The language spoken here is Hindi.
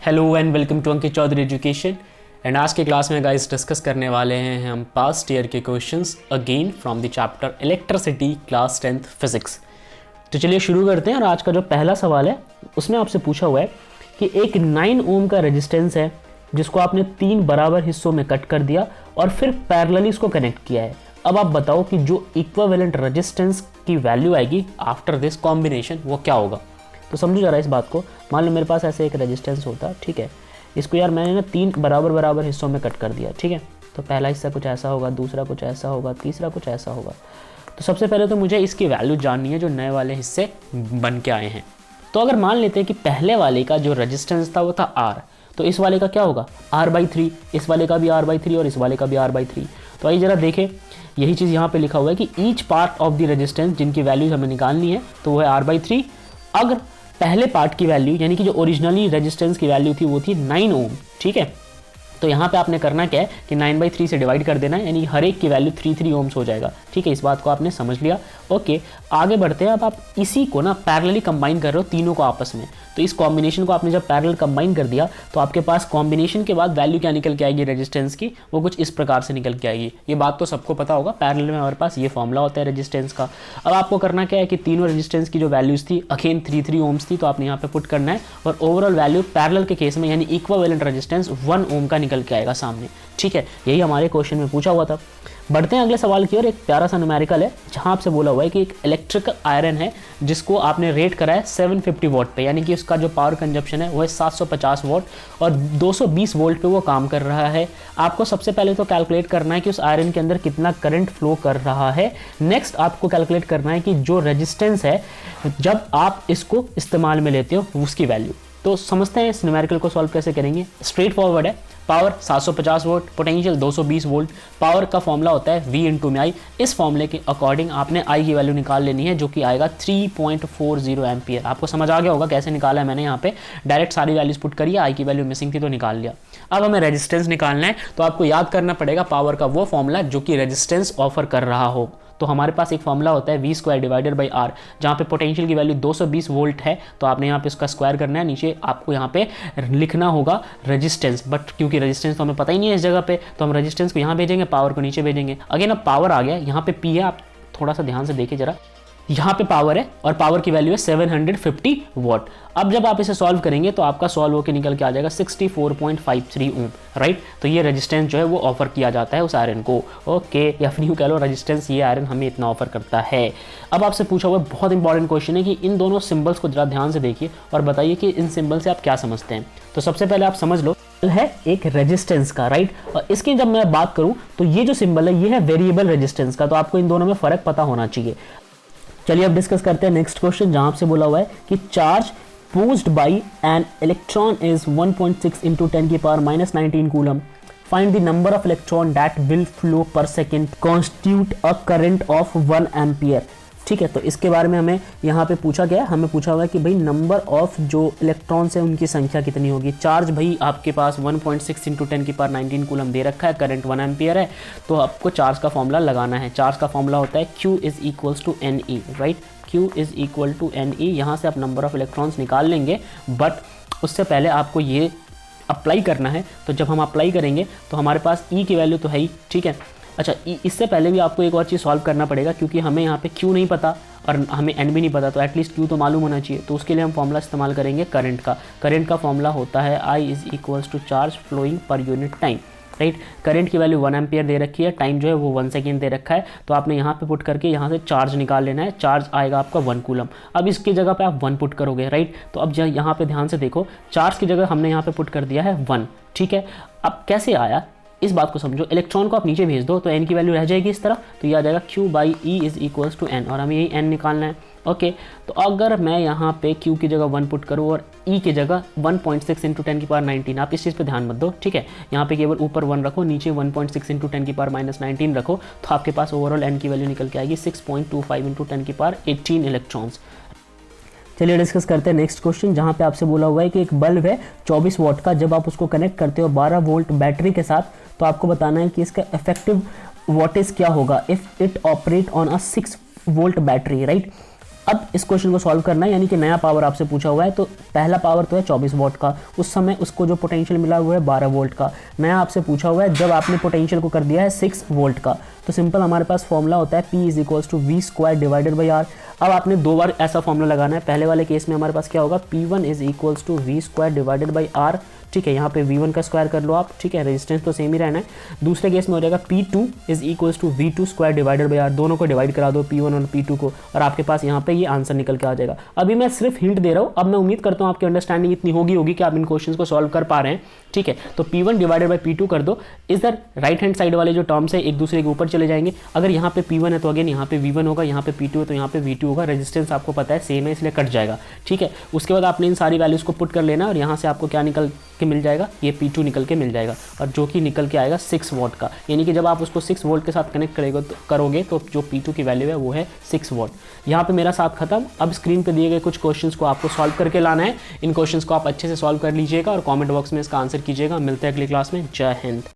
Hello and welcome to Ankit Chaudhary education. And आज के क्लास में गाइस डिस्कस करने वाले हैं हम पास्ट ईयर के questions again from the chapter electricity class 10th physics. तो चलिए शुरू करते हैं। और आज का जो पहला सवाल है उसमें आपसे पूछा हुआ है कि एक 9 ओम का रेजिस्टेंस है जिसको आपने 3 बराबर हिस्सों में कट कर दिया और फिर पैरेलली इसको कनेक्ट किया है। अब आप बताओ कि जो इक्विवेलेंट रेजिस्टेंस की वैल्यू आएगी आफ्टर दिस कॉम्बिनेशन वो क्या होगा। तो समझो जरा इस बात को। मान लो मेरे पास ऐसे एक रेजिस्टेंस होता, ठीक है, इसको यार मैंने ना 3 बराबर हिस्सों में कट कर दिया, ठीक है। तो पहला हिस्सा कुछ ऐसा होगा, दूसरा कुछ ऐसा होगा, तीसरा कुछ ऐसा होगा। तो सबसे पहले तो मुझे इसकी वैल्यू जाननी है जो नए वाले हिस्से बन के आए हैं। तो अगर मान लेते हैं कि पहले वाले का जो रेजिस्टेंस था वो था R, तो इस वाले का क्या होगा R/3, इस वाले का भी R/3 और इस वाले का भी R/3। तो आइए जरा देखें, यही चीज़ यहाँ पे लिखा हुआ है कि each part of the resistance जिनकी वैल्यू हमें निकालनी है तो वो है R/3। अगर पहले पार्ट की वैल्यू यानी कि जो ओरिजिनली रेजिस्टेंस की वैल्यू थी वो थी 9 ओम, ठीक है। तो यहाँ पे आपने करना क्या है कि 9/3 से डिवाइड कर देना है, यानी हर एक की वैल्यू 3 ओम्स हो जाएगा, ठीक है। इस बात को आपने समझ लिया। ओके, आगे बढ़ते हैं। अब आप इसी को ना पैरेलली कंबाइन कर रहे हो तीनों को आपस में। तो इस कॉम्बिनेशन को आपने जब पैरेलल कंबाइन कर दिया तो आपके पास कॉम्बिनेशन के बाद वैल्यू क्या निकल के आएगी रेजिस्टेंस की, वो कुछ इस प्रकार से निकल के आएगी। ये बात तो सबको पता होगा, पैरेलल में हमारे पास ये फॉर्मूला होता है रेजिस्टेंस का। अब आपको करना क्या है कि तीनों रेजिस्टेंस की जो वैल्यूज थी अगेन 3 ओम्स थी, तो आपने यहाँ पे पुट करना है और ओवरऑल वैल्यू पैरेलल के केस में यानी इक्विवेलेंट रेजिस्टेंस 1 ओम का निकल के आएगा सामने, ठीक है। यही हमारे क्वेश्चन में पूछा हुआ था। बढ़ते हैं अगले सवाल की ओर। एक प्यारा सा न्यूमेरिकल है जहां आपसे बोला हुआ है कि एक इलेक्ट्रिकल आयरन है जिसको आपने रेट करा है 750 वॉट पे, यानी कि उसका जो पावर कंजप्शन है वो है 750 वॉट और 220 वोल्ट पे वो काम कर रहा है। आपको सबसे पहले तो कैलकुलेट करना है कि उस आयरन के अंदर कितना करंट फ्लो कर रहा है। नेक्स्ट आपको कैलकुलेट करना है कि जो रेजिस्टेंस है जब आप इसको इस्तेमाल में लेते हो उसकी वैल्यू। तो समझते हैं इस न्यूमेरिकल को सॉल्व कैसे करेंगे। स्ट्रेट फॉरवर्ड है, power 750 volt, potential 220 volt. Power का फॉर्मूला होता है V × I। इस फॉर्मूले के अकॉर्डिंग आपने I की वैल्यू निकाल लेनी है जो कि आएगा 3.40 एम्पियर। आपको समझ आ गया होगा कैसे निकाला है मैंने। यहाँ पे डायरेक्ट सारी वैल्यूज पुट करी, I की वैल्यू मिसिंग थी तो निकाल लिया। अब हमें रेजिस्टेंस निकालना है तो आपको याद करना पड़ेगा पावर का वो फॉर्मूला जो कि रेजिस्टेंस ऑफर कर रहा हो। तो हमारे पास एक फॉर्मूला होता है V² डिवाइडेड बाई R, जहाँ पे पोटेंशियल की वैल्यू 220 वोल्ट है तो आपने यहाँ पे इसका स्क्वायर करना है। नीचे आपको यहाँ पे लिखना होगा रेजिस्टेंस, बट क्योंकि रेजिस्टेंस तो हमें पता ही नहीं है इस जगह पे, तो हम रेजिस्टेंस को यहाँ भेजेंगे, पावर को नीचे भेजेंगे। अगेन अब पावर आ गया, यहाँ पे P है, आप थोड़ा सा ध्यान से देखिए जरा, यहाँ पे पावर है और पावर की वैल्यू है 750 वॉट। अब जब आप इसे सॉल्व करेंगे तो आपका सॉल्व होकर निकल के आ जाएगा 64.53 ओम, राइट। तो ये रेजिस्टेंस जो है वो ऑफर किया जाता है उस आयरन को। ओके, या फिर यूँ कह लो रेजिस्टेंस ये आयरन हमें इतना ऑफर करता है। अब आपसे पूछा हुआ बहुत इंपॉर्टेंट क्वेश्चन है कि इन दोनों सिंबल्स को जरा ध्यान से देखिए और बताइए कि इन सिंबल से आप क्या समझते हैं। तो सबसे पहले आप समझ लो है एक रेजिस्टेंस का, राइट। और इसकी जब मैं बात करूं तो ये जो सिंबल है ये है वेरिएबल रेजिस्टेंस का, तो आपको इन दोनों में फर्क पता होना चाहिए। चलिए अब डिस्कस करते हैं नेक्स्ट क्वेश्चन जहां आपसे बोला हुआ है कि charge posed by an electron is 1.6 into 10 की power -19 coulomb. Find the number of electron that will flow per second constitute a current of 1 ampere। ठीक है, तो इसके बारे में हमें यहाँ पे पूछा गया, हमें पूछा हुआ है कि भाई नंबर ऑफ जो इलेक्ट्रॉन्स है उनकी संख्या कितनी होगी। चार्ज भाई आपके पास 1.6 into 10 की पावर 19 कूलम दे रखा है, करंट 1 एम्पियर है, तो आपको चार्ज का फॉर्मूला लगाना है। चार्ज का फॉर्मूला होता है Q = NE, right. Q = NE। यहाँ से आप नंबर ऑफ इलेक्ट्रॉन्स निकाल लेंगे, बट उससे पहले आपको ये अप्लाई करना है। तो जब हम अप्लाई करेंगे तो हमारे पास E की वैल्यू तो है ही, ठीक है। अच्छा, इससे पहले भी आपको एक और चीज़ सॉल्व करना पड़ेगा क्योंकि हमें यहाँ पे Q नहीं पता और हमें N भी नहीं पता, तो एटलीस्ट Q तो मालूम होना चाहिए। तो उसके लिए हम फॉर्मूला इस्तेमाल करेंगे करंट का। करंट का फॉर्मूला होता है I = charge flowing per unit time, right. Current की वैल्यू 1 एम्पियर दे रखी है, टाइम जो है वो 1 सेकेंड दे रखा है, तो आपने यहाँ पे पुट करके यहाँ से चार्ज निकाल लेना है। चार्ज आएगा आपका 1 कूलम। अब इसकी जगह पे आप 1 पुट करोगे, राइट। तो अब यहाँ पे ध्यान से देखो, चार्ज की जगह हमने यहाँ पे पुट कर दिया है 1, ठीक है। अब कैसे आया इस बात को समझो। इलेक्ट्रॉन को आप नीचे भेज दो तो n की वैल्यू रह जाएगी इस तरह, तो ये आ जाएगा Q/E = n और हमें यही n निकालना है। ओके, तो अगर मैं यहाँ पे Q की जगह 1 पुट करूँ और E की जगह 1.6 into 10 की पावर 19, आप इस चीज़ पे ध्यान मत दो, ठीक है। यहाँ पे केवल ऊपर 1 रखो, नीचे 1.6 into 10 की पावर -19 रखो, तो आपके पास ओवरऑल n की वैल्यू निकल के आएगी 6.25 into 10 की पावर 18 इलेक्ट्रॉन्स। चलिए डिस्कस करते हैं नेक्स्ट क्वेश्चन जहाँ पे आपसे बोला हुआ है कि एक बल्ब है 24 वॉट का, जब आप उसको कनेक्ट करते हो 12 वोल्ट बैटरी के साथ तो आपको बताना है कि इसका इफेक्टिव वोल्टेज क्या होगा if it operate on a 6 volt battery, right. अब इस क्वेश्चन को सॉल्व करना है, यानी कि नया पावर आपसे पूछा हुआ है। तो पहला पावर तो है 24 वोल्ट का, उस समय उसको जो पोटेंशियल मिला हुआ है 12 वोल्ट का। नया आपसे पूछा हुआ है जब आपने पोटेंशियल को कर दिया है 6 वोल्ट का। तो सिंपल हमारे पास फॉर्मूला होता है P is equals to V square divided by R. अब आपने 2 बार ऐसा फॉर्मूला लगाना है। पहले वाले केस में हमारे पास क्या होगा, P1 is equals to V square divided by R, ठीक है। यहाँ पे V1 का स्क्वायर कर लो आप, ठीक है, रेजिस्टेंस तो सेम ही रहना है। दूसरे केस में हो जाएगा P2 is equals to V2 square divided by R. दोनों को डिवाइड करा दो P1 और P2 को, और आपके पास यहाँ पे ये आंसर निकल के आ जाएगा। अभी मैं सिर्फ हिंट दे रहा हूँ, अब मैं उम्मीद करता हूँ आपकी अंडरस्टैंडिंग इतनी होगी कि आप इन क्वेश्चन को सॉल्व कर पा रहे हैं, ठीक है। तो P1 डिवाइडेड बाई P2 कर दो, इधर राइट हैंड साइड वाले जो टर्म्स है एक दूसरे के ऊपर चले जाएंगे। अगर यहाँ पे P1 है तो अगेन यहाँ पे V1 होगा, यहाँ पे P2 है तो यहाँ पे V2 होगा। रेजिस्टेंस आपको पता है सेम है, इसलिए कट जाएगा, ठीक है। उसके बाद आपने इन सारी वैल्यूज़ को पुट कर लेना और यहाँ से आपको क्या निकल के मिल जाएगा, ये P2 निकल के मिल जाएगा, और जो कि निकल के आएगा 6 वोल्ट का। यानी कि जब आप उसको 6 वोल्ट के साथ कनेक्ट करोगे तो जो P2 की वैल्यू है वो है 6 वोल्ट। यहाँ पे मेरा साथ खत्म। अब स्क्रीन पे दिए गए कुछ क्वेश्चंस को आपको सॉल्व करके लाना है। इन क्वेश्चंस को आप अच्छे से सॉल्व कर लीजिएगा और कमेंट बॉक्स में इसका आंसर कीजिएगा। मिलते हैं अगली क्लास में। जय हिंद।